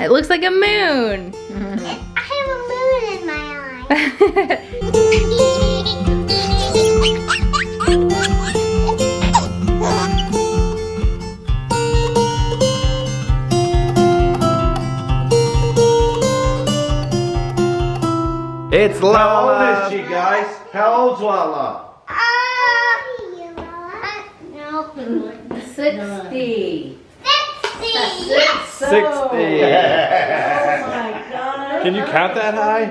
It looks like a moon. I have a moon in my eye. It's Lala. How old is she, guys? How old's Lala? No. 60. 60. Oh my God. Can you count that high?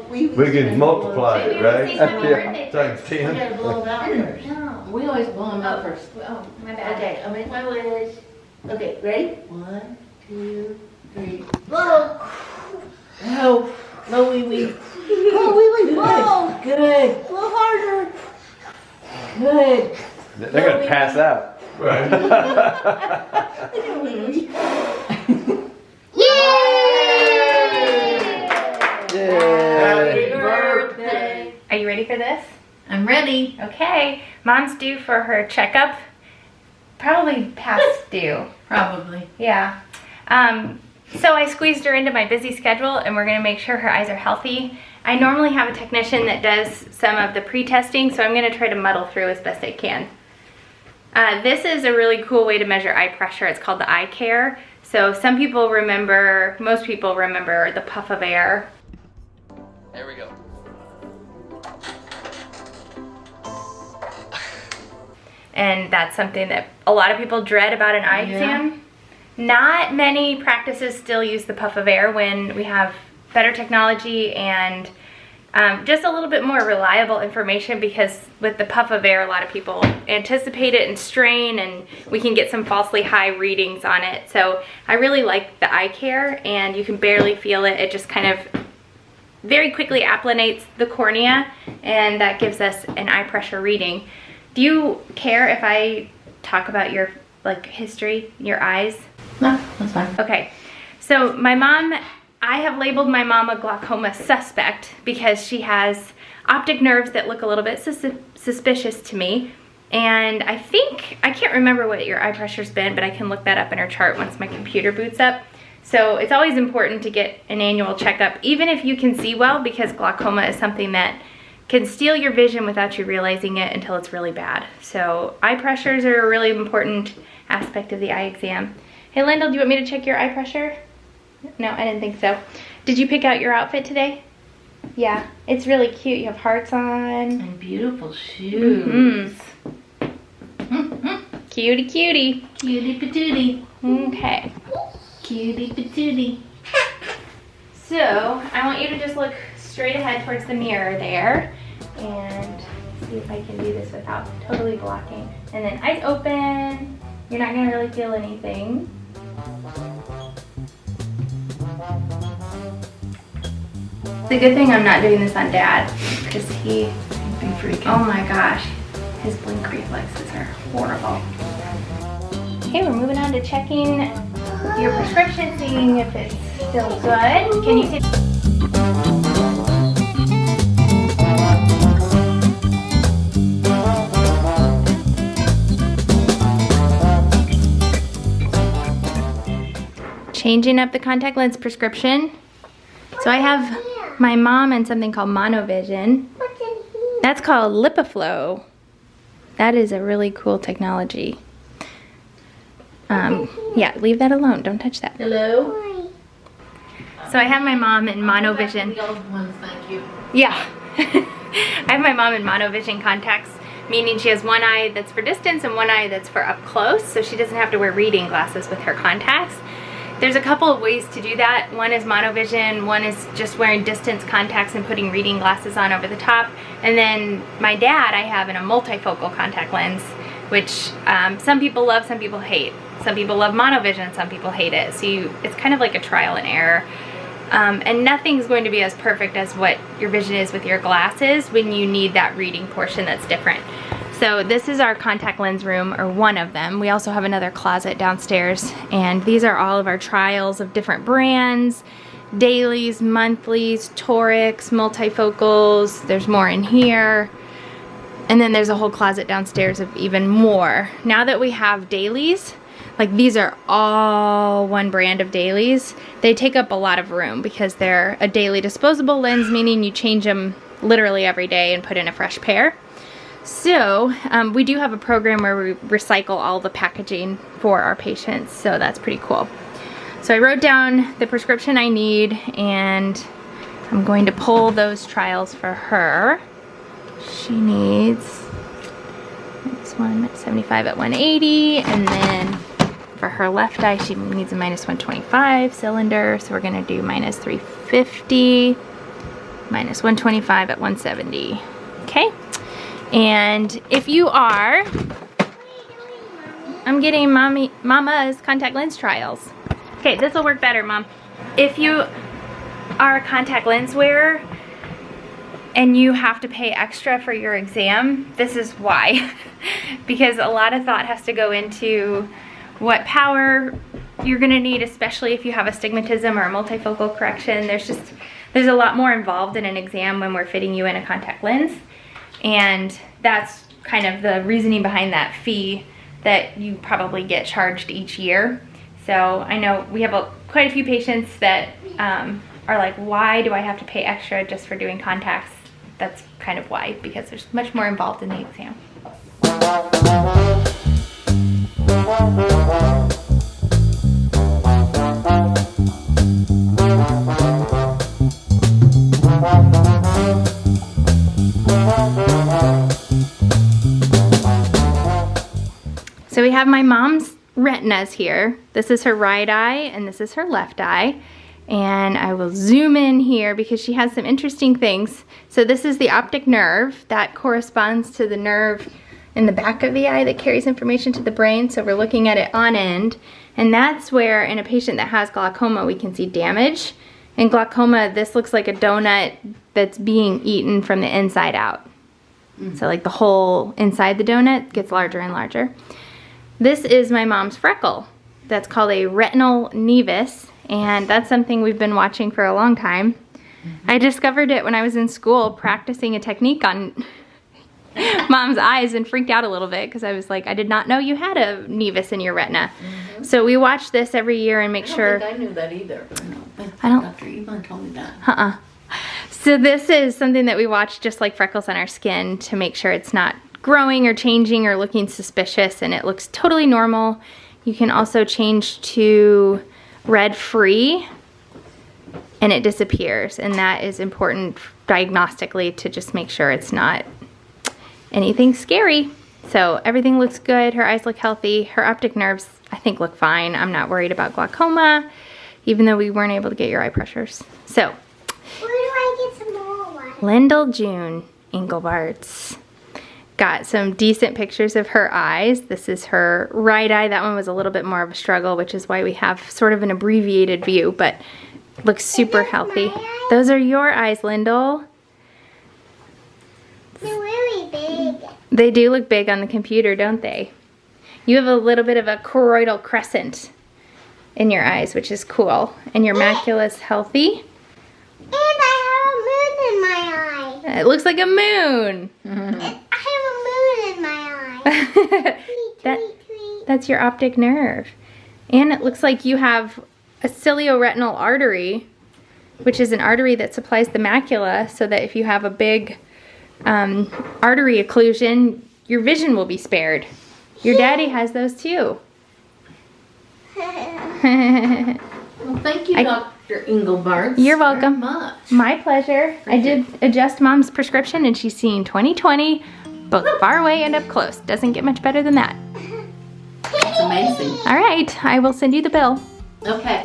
We can multiply it, right? Yeah. Times We 10. gotta blow them out first. No. We always blow them out first. Oh, my bad. Okay, I make my wish. Okay, ready? 1, 2, 3. Whoa. Oh, no, wee. Oh, wee. Whoa. Good. A little harder. Good. They're gonna pass out. Right. Happy birthday. Are you ready for this? I'm ready. Okay. Mom's due for her checkup. Probably past due. Probably. Yeah. So I squeezed her into my busy schedule and we're gonna make sure her eyes are healthy. I normally have a technician that does some of the pre-testing, so I'm gonna try to muddle through as best I can. This is a really cool way to measure eye pressure. It's called the eye care. So some people remember, most people remember the puff of air. There we go. And that's something that a lot of people dread about an eye exam. Not many practices still use the puff of air when we have better technology and just a little bit more reliable information, because with the puff of air, a lot of people anticipate it and strain, and we can get some falsely high readings on it. So I really like the eye care, and you can barely feel it. It just kind of very quickly applanates the cornea, and that gives us an eye pressure reading. Do you care if I talk about your history, your eyes? No, that's fine. Okay, so my mom, I have labeled my mom a glaucoma suspect because she has optic nerves that look a little bit suspicious to me. And I think, I can't remember what your eye pressure's been, but I can look that up in her chart once my computer boots up. So it's always important to get an annual checkup, even if you can see well, because glaucoma is something that can steal your vision without you realizing it until it's really bad. So eye pressures are a really important aspect of the eye exam. Hey Lyndle, do you want me to check your eye pressure? No, I didn't think so. Did you pick out your outfit today? Yeah, it's really cute. You have hearts on. And beautiful shoes. Cutie, cutie. Cutie patootie. Okay. Cutie patootie. So, I want you to just look straight ahead towards the mirror there and see if I can do this without totally blocking. And then eyes open. You're not gonna really feel anything. It's a good thing I'm not doing this on Dad, because he'd be freaking. Oh my gosh, his blink reflexes are horrible. Okay, we're moving on to checking your prescription, seeing if it's still good. Can you see? Changing up the contact lens prescription. So I have my mom and something called monovision. What's in here? That's called LipiFlow. That is a really cool technology. Yeah, leave that alone. Don't touch that. Hello? Hi. So I have my mom in monovision. The old ones, thank you. Yeah. I have my mom in monovision contacts, meaning she has one eye that's for distance and one eye that's for up close, so she doesn't have to wear reading glasses with her contacts. There's a couple of ways to do that. One is monovision, one is just wearing distance contacts and putting reading glasses on over the top. And then my dad, I have in a multifocal contact lens, which some people love, some people hate. Some people love monovision, some people hate it. So it's kind of like a trial and error. And nothing's going to be as perfect as what your vision is with your glasses when you need that reading portion that's different. So this is our contact lens room, or one of them. We also have another closet downstairs, and these are all of our trials of different brands, dailies, monthlies, torics, multifocals. There's more in here. And then there's a whole closet downstairs of even more. Now that we have dailies, Like these are all one brand of dailies. They take up a lot of room because they're a daily disposable lens, meaning you change them literally every day and put in a fresh pair. So we do have a program where we recycle all the packaging for our patients, so that's pretty cool. So I wrote down the prescription I need, and I'm going to pull those trials for her. She needs this one, 75 at 180, and then for her left eye, she needs a minus 125 cylinder, so we're gonna do minus 350, minus 125 at 170, okay? And if you are, I'm getting Mama's contact lens trials. Okay, this will work better, Mom. If you are a contact lens wearer and you have to pay extra for your exam, this is why. Because a lot of thought has to go into what power you're gonna need, especially if you have astigmatism or a multifocal correction. There's a lot more involved in an exam when we're fitting you in a contact lens. And that's kind of the reasoning behind that fee that you probably get charged each year. So I know we have quite a few patients that are like, why do I have to pay extra just for doing contacts? That's kind of why, because there's much more involved in the exam. So we have my mom's retinas here. This is her right eye and this is her left eye. And I will zoom in here because she has some interesting things. So this is the optic nerve that corresponds to the nerve in the back of the eye that carries information to the brain. So we're looking at it on end. And that's where in a patient that has glaucoma, we can see damage. In glaucoma, this looks like a donut that's being eaten from the inside out. So like the whole inside the donut gets larger and larger. This is my mom's freckle. That's called a retinal nevus, and that's something we've been watching for a long time. I discovered it when I was in school practicing a technique on Mom's eyes and freaked out a little bit because I was like, I did not know you had a nevus in your retina. So we watch this every year and make sure. I don't think I knew that either. I don't. Dr. Yvonne told me that. So this is something that we watch just like freckles on our skin to make sure it's not growing or changing or looking suspicious, and it looks totally normal. You can also change to red free and it disappears, and that is important diagnostically to just make sure it's not anything scary. So everything looks good. Her eyes look healthy. Her optic nerves I think look fine. I'm not worried about glaucoma, even though we weren't able to get your eye pressures. So Where do I get some more ones? Lyndle June Engelbart's got some decent pictures of her eyes. This is her right eye. That one was a little bit more of a struggle, which is why we have sort of an abbreviated view, but looks super healthy. Those are your eyes, Lyndle. They're really big. They do look big on the computer, don't they? You have a little bit of a choroidal crescent in your eyes, which is cool. And your macula's healthy. And I have a moon in my eye. It looks like a moon. I have a moon in my eye. Tweet, tweet. That's your optic nerve. And it looks like you have a cilioretinal artery, which is an artery that supplies the macula, so that if you have a big artery occlusion, your vision will be spared. Your daddy has those too. Well, thank you, Dr. Engelbart. You're welcome. Very much. My pleasure. I did adjust Mom's prescription and she's seeing 20/20, both far away and up close. Doesn't get much better than that. That's amazing. All right, I will send you the bill. Okay.